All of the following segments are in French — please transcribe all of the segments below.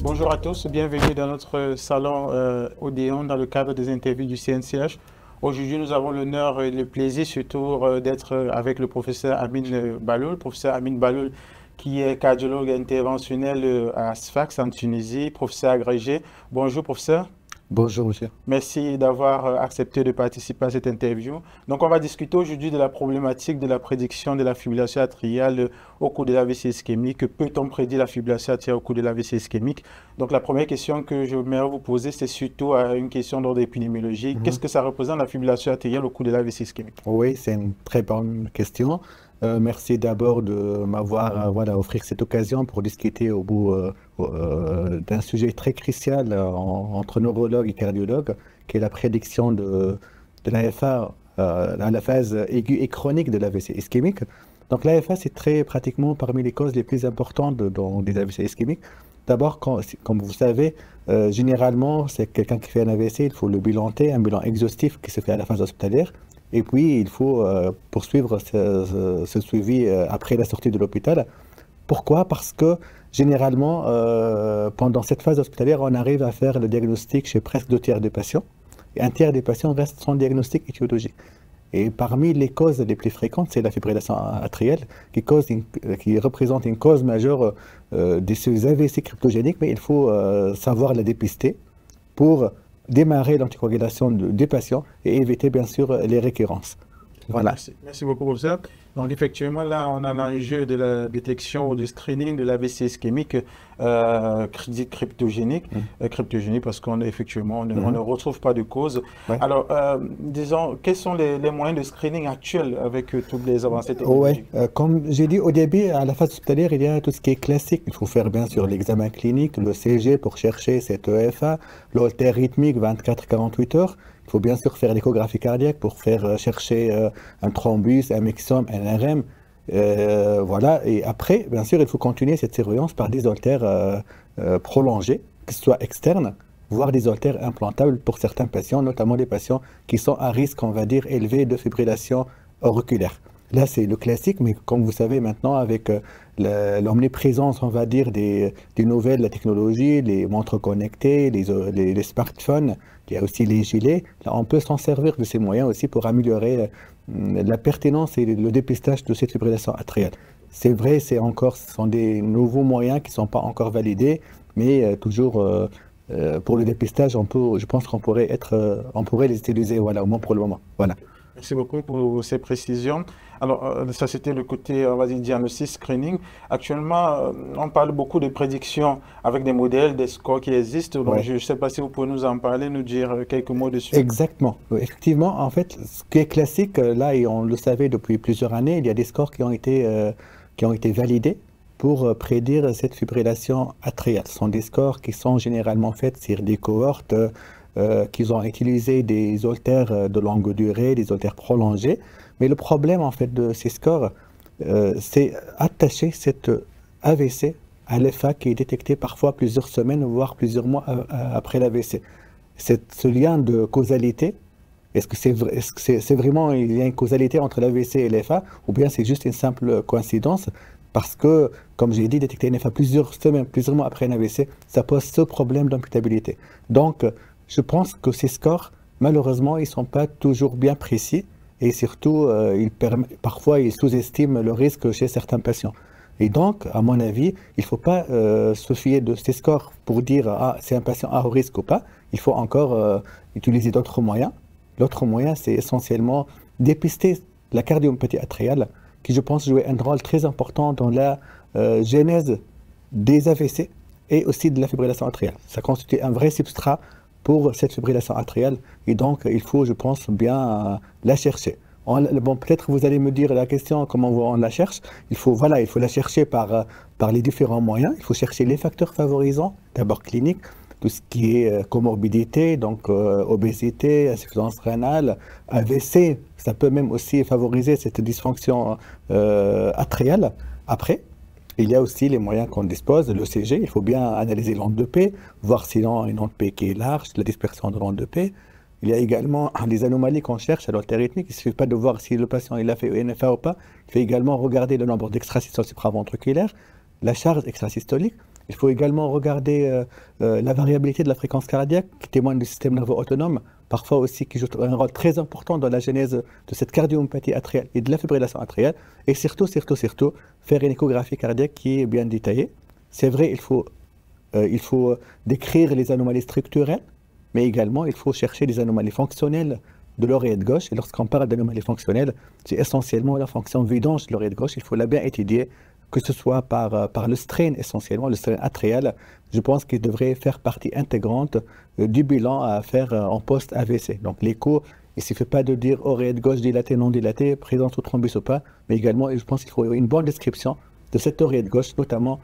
Bonjour à tous, bienvenue dans notre salon Odéon dans le cadre des interviews du CNCH. Aujourd'hui, nous avons l'honneur et le plaisir surtout d'être avec le professeur Amine Baloul. Professeur Amine Baloul qui est cardiologue interventionnel à Sfax en Tunisie, professeur agrégé. Bonjour professeur. Bonjour, monsieur. Merci d'avoir accepté de participer à cette interview. Donc, on va discuter aujourd'hui de la problématique de la prédiction de la fibrillation atriale au cours de l'AVC ischémique. Peut-on prédire la fibrillation atriale au cours de l'AVC ischémique? Donc, la première question que je voudrais vous poser, c'est surtout une question d'ordre épidémiologique. Qu'est-ce que ça représente la fibrillation atriale au cours de l'AVC ischémique? Oui, c'est une très bonne question. Merci d'abord de m'avoir offert cette occasion pour discuter au bout d'un sujet très crucial entre neurologues et cardiologues, qui est la prédiction de l'AFA à la phase aiguë et chronique de l'AVC ischémique. Donc l'AFA, c'est très pratiquement parmi les causes les plus importantes dans des AVC ischémiques. D'abord, comme vous savez, généralement, c'est quelqu'un qui fait un AVC, il faut le bilanter, un bilan exhaustif qui se fait à la phase hospitalière. Et puis, il faut poursuivre ce suivi après la sortie de l'hôpital. Pourquoi? Parce que généralement, pendant cette phase hospitalière, on arrive à faire le diagnostic chez presque 2 tiers des patients. Et 1 tiers des patients restent sans diagnostic étiologique. Et parmi les causes les plus fréquentes, c'est la fibrillation atriale qui représente une cause majeure de ces AVC cryptogéniques, mais il faut savoir la dépister pour démarrer l'anticoagulation des patients et éviter bien sûr les récurrences. Voilà. Merci beaucoup, professeur. Donc, effectivement, là, on a l'enjeu de la détection ou du screening de l'AVC ischémique cryptogénique. Cryptogénique parce qu'on effectivement, on ne retrouve pas de cause. Ouais. Alors, disons, quels sont les moyens de screening actuels avec toutes les avancées technologiques? Comme j'ai dit au début, à la phase hospitalière, il y a tout ce qui est classique. Il faut faire bien sûr l'examen clinique, le CG pour chercher cette EFA, l'holter rythmique 24-48 heures. Il faut bien sûr faire l'échographie cardiaque pour faire chercher un thrombus, un myxome, un RM. Voilà. Et après, bien sûr, il faut continuer cette surveillance par des holters prolongés, que ce soit externes, voire des holters implantables pour certains patients, notamment les patients qui sont à risque, on va dire, élevé de fibrillation auriculaire. Là, c'est le classique, mais comme vous savez maintenant, avec l'omniprésence, on va dire, des nouvelles la technologie, les montres connectées, les smartphones, il y a aussi les gilets. Là, on peut s'en servir de ces moyens aussi pour améliorer la pertinence et le dépistage de cette fibrillation atriale. C'est vrai, ce sont des nouveaux moyens qui ne sont pas encore validés, mais toujours pour le dépistage, je pense qu'on pourrait les utiliser, voilà, au moins pour le moment. Voilà. Merci beaucoup pour ces précisions. Alors, ça c'était le côté, on va dire, diagnostic screening. Actuellement, on parle beaucoup de prédictions avec des modèles, des scores qui existent. Donc, je ne sais pas si vous pouvez nous en parler, nous dire quelques mots dessus. Exactement. Effectivement, en fait, ce qui est classique, là, et on le savait depuis plusieurs années, il y a des scores qui ont été validés pour prédire cette fibrillation atriale. Ce sont des scores qui sont généralement faits sur des cohortes qui ont utilisé des holters de longue durée, des holters prolongés. Mais le problème, en fait, de ces scores, c'est attacher cette AVC à l'EFA qui est détecté parfois plusieurs semaines, voire plusieurs mois après l'AVC. Ce lien de causalité, est-ce que c'est vraiment, il y a une causalité entre l'AVC et l'EFA, ou bien c'est juste une simple coïncidence? Parce que, comme j'ai dit, détecter une EFA plusieurs semaines, plusieurs mois après un AVC, ça pose ce problème d'imputabilité. Donc, je pense que ces scores, malheureusement, ils ne sont pas toujours bien précis et surtout, parfois, ils sous-estiment le risque chez certains patients. Et donc, à mon avis, il ne faut pas se fier de ces scores pour dire ah, c'est un patient à haut risque ou pas. Il faut encore utiliser d'autres moyens. L'autre moyen, c'est essentiellement dépister la cardiomyopathie atriale, qui, je pense, jouait un rôle très important dans la genèse des AVC et aussi de la fibrillation atriale. Ça constitue un vrai substrat pour cette fibrillation atriale et donc il faut, je pense, bien la chercher. Bon, peut-être vous allez me dire la question comment on la cherche. Il faut la chercher par les différents moyens. Il faut chercher les facteurs favorisants, d'abord cliniques, tout ce qui est comorbidité, donc obésité, insuffisance rénale, AVC. Ça peut même aussi favoriser cette dysfonction atriale. Après, il y a aussi les moyens qu'on dispose, le CG, il faut bien analyser l'onde de P, voir sinon une onde P qui est large, la dispersion de l'onde de P. Il y a également les anomalies qu'on cherche à l'holter rythmique. Il ne suffit pas de voir si le patient il a fait NFA ou pas. Il faut également regarder le nombre d'extrasystoles supraventriculaires, la charge extrasystolique. Il faut également regarder la variabilité de la fréquence cardiaque qui témoigne du système nerveux autonome, parfois aussi qui joue un rôle très important dans la genèse de cette cardiomyopathie atriale et de la fibrillation atriale. Et surtout, faire une échographie cardiaque qui est bien détaillée. C'est vrai, il faut décrire les anomalies structurelles, mais également il faut chercher des anomalies fonctionnelles de l'oreillette gauche. Et lorsqu'on parle d'anomalies fonctionnelles, c'est essentiellement la fonction vidange de l'oreillette gauche. Il faut la bien étudier, que ce soit par le strain essentiellement, le strain atrial. Je pense qu'il devrait faire partie intégrante du bilan à faire en post-AVC. Donc l'écho, il ne suffit pas de dire oreillette gauche dilatée, non dilatée, présence ou thrombus ou pas, mais également, je pense qu'il faut une bonne description de cette oreillette gauche, notamment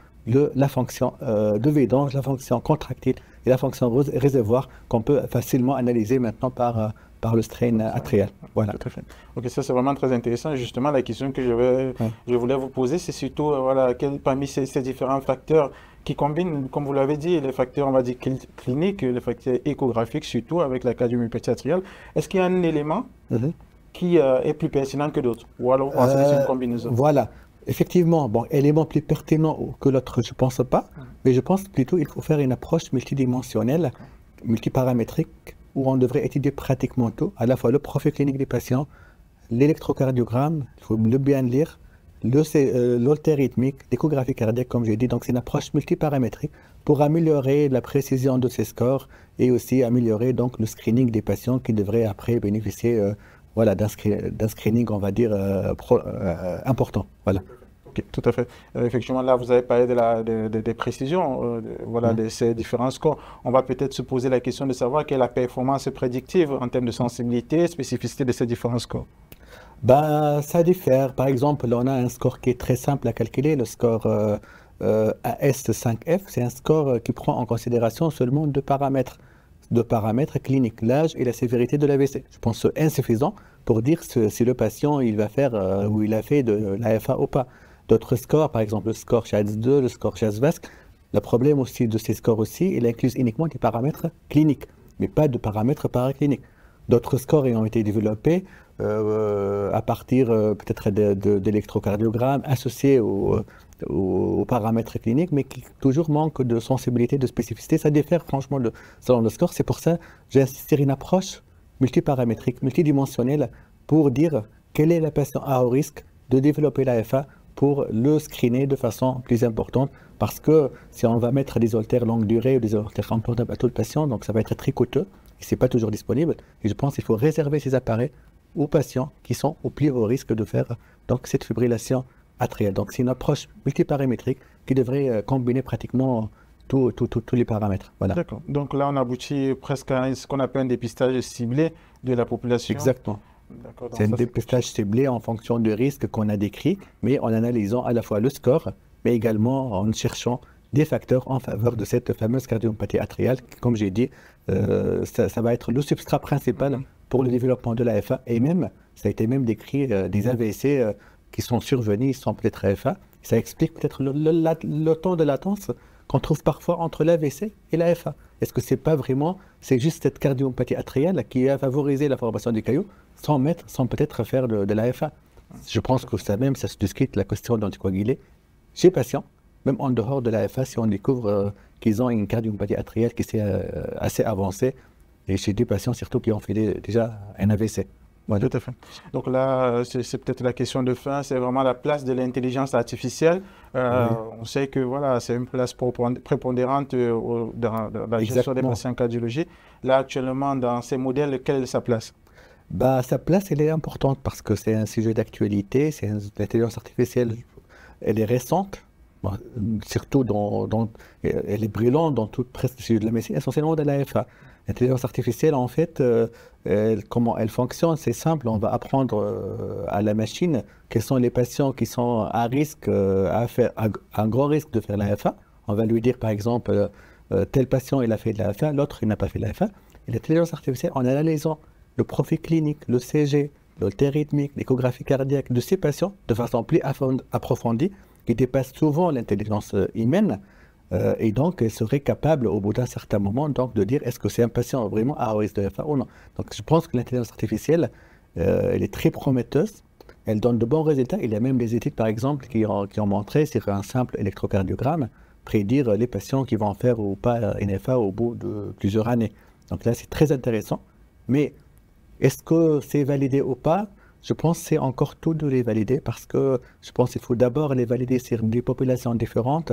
la fonction de vidange, la fonction contractile et la fonction réservoir qu'on peut facilement analyser maintenant par le strain atrial. Voilà. Tout à fait. Ok, ça c'est vraiment très intéressant. Justement, la question que je voulais vous poser, c'est surtout voilà, parmi ces différents facteurs qui combinent, comme vous l'avez dit, les facteurs, on va dire, cliniques, les facteurs échographiques, surtout avec la cardiomyopathie atriale, est-ce qu'il y a un élément qui est plus pertinent que d'autres? Ou alors, est-ce que c'est une combinaison? Voilà. Effectivement, bon, élément plus pertinent que l'autre, je ne pense pas, mais je pense plutôt qu'il faut faire une approche multidimensionnelle, multiparamétrique, où on devrait étudier pratiquement tout, à la fois le profil clinique des patients, l'électrocardiogramme, il faut le bien lire, l'haltérythmique, l'échographie cardiaque, comme j'ai dit. Donc c'est une approche multiparamétrique pour améliorer la précision de ces scores et aussi améliorer donc le screening des patients qui devraient après bénéficier voilà, d'un screening, on va dire, important. Voilà. Okay, tout à fait. Effectivement, là, vous avez parlé des précisions voilà, de ces différents scores. On va peut-être se poser la question de savoir quelle est la performance prédictive en termes de sensibilité, spécificité de ces différents scores. Ben, ça diffère. Par exemple, on a un score qui est très simple à calculer, le score AS5F. C'est un score qui prend en considération seulement deux paramètres cliniques, l'âge et la sévérité de l'AVC. Je pense que c'est insuffisant pour dire si le patient il va faire ou il a fait de l'AFA ou pas. D'autres scores, par exemple le score SHATS2, le score SHATS-VASc, le problème aussi de ces scores aussi, il inclut uniquement des paramètres cliniques, mais pas de paramètres paracliniques. D'autres scores ont été développés à partir peut-être d'électrocardiogrammes associés aux paramètres cliniques, mais qui toujours manquent de sensibilité, de spécificité. Ça diffère franchement selon le score. C'est pour ça que j'ai insisté sur une approche multiparamétrique, multidimensionnelle, pour dire quel est le patient à haut risque de développer l'AFA pour le screener de façon plus importante. Parce que si on va mettre des haltères longue durée ou des haltères implantables à tout le patient, donc ça va être très coûteux et ce n'est pas toujours disponible. Et je pense qu'il faut réserver ces appareils aux patients qui sont au plus haut risque de faire donc, cette fibrillation atriale. Donc c'est une approche multiparamétrique qui devrait combiner pratiquement tous les paramètres. Voilà. D'accord. Donc là, on aboutit presque à ce qu'on appelle un dépistage ciblé de la population. Exactement. C'est un dépistage ciblé en fonction du risque qu'on a décrit, mais en analysant à la fois le score, mais également en cherchant des facteurs en faveur de cette fameuse cardiomyopathie atriale. Comme j'ai dit, ça va être le substrat principal pour le développement de l'AFA. Et même, ça a été même décrit des AVC qui sont survenus sans peut-être AFA. Ça explique peut-être le temps de latence qu'on trouve parfois entre l'AVC et l'AFA. Est-ce que c'est pas vraiment, c'est juste cette cardiomyopathie atriale qui a favorisé la formation du caillot sans peut-être faire de l'AFA? Je pense que ça se discute la question d'anticoaguler chez patients, même en dehors de l'AFA, si on découvre qu'ils ont une cardiomyopathie atriale qui est assez avancée, et chez des patients surtout qui ont fait déjà un AVC. Voilà. Tout à fait. Donc là, c'est peut-être la question de fin, c'est vraiment la place de l'intelligence artificielle. On sait que voilà, c'est une place prépondérante dans la gestion des patients en cardiologie. Là, actuellement, dans ces modèles, quelle est sa place? Bah, sa place, elle est importante parce que c'est un sujet d'actualité, l'intelligence artificielle, elle est récente. Bon, surtout elle est brûlante dans presque le sujet de la médecine, essentiellement de l'AFA. L'intelligence artificielle, en fait, comment elle fonctionne, c'est simple. On va apprendre à la machine quels sont les patients qui sont à risque, à un grand risque de faire l'AFA. On va lui dire, par exemple, tel patient, il a fait de l'AFA, l'autre, il n'a pas fait de l'AFA. Et l'intelligence artificielle, en analysant le profil clinique, le CG, l'haltérythmique, l'échographie cardiaque de ces patients de façon plus approfondie, qui dépasse souvent l'intelligence humaine, et donc elle serait capable au bout d'un certain moment donc, de dire est-ce que c'est un patient vraiment à risque de FA ou non. Donc je pense que l'intelligence artificielle, elle est très prometteuse, elle donne de bons résultats. Il y a même des études par exemple qui ont montré sur un simple électrocardiogramme prédire les patients qui vont faire ou pas NFA au bout de plusieurs années. Donc là, c'est très intéressant. Mais est-ce que c'est validé ou pas? Je pense que c'est encore tôt de les valider parce que je pense qu'il faut d'abord les valider sur des populations différentes.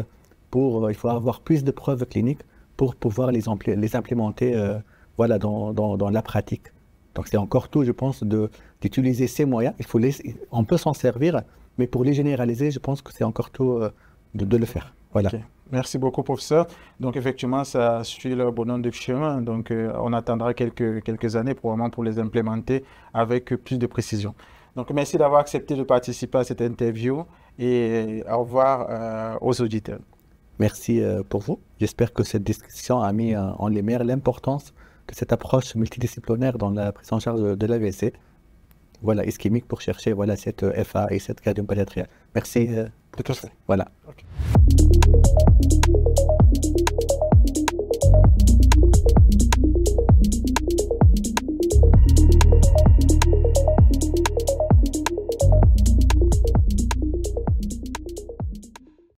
Il faut avoir plus de preuves cliniques pour pouvoir les implémenter voilà, dans la pratique. Donc c'est encore tôt, je pense, d'utiliser ces moyens. On peut s'en servir, mais pour les généraliser, je pense que c'est encore tôt de le faire. Voilà. Okay. Merci beaucoup, professeur. Donc, effectivement, ça suit le bonhomme de chemin. Donc, on attendra quelques années probablement pour les implémenter avec plus de précision. Donc, merci d'avoir accepté de participer à cette interview et au revoir aux auditeurs. Merci pour vous. J'espère que cette discussion a mis en lumière l'importance de cette approche multidisciplinaire dans la prise en charge de l'AVC. Voilà, ischémique pour chercher voilà, cette FA et cette cardiomyopatrie. Merci. Tout à fait. Voilà. Okay.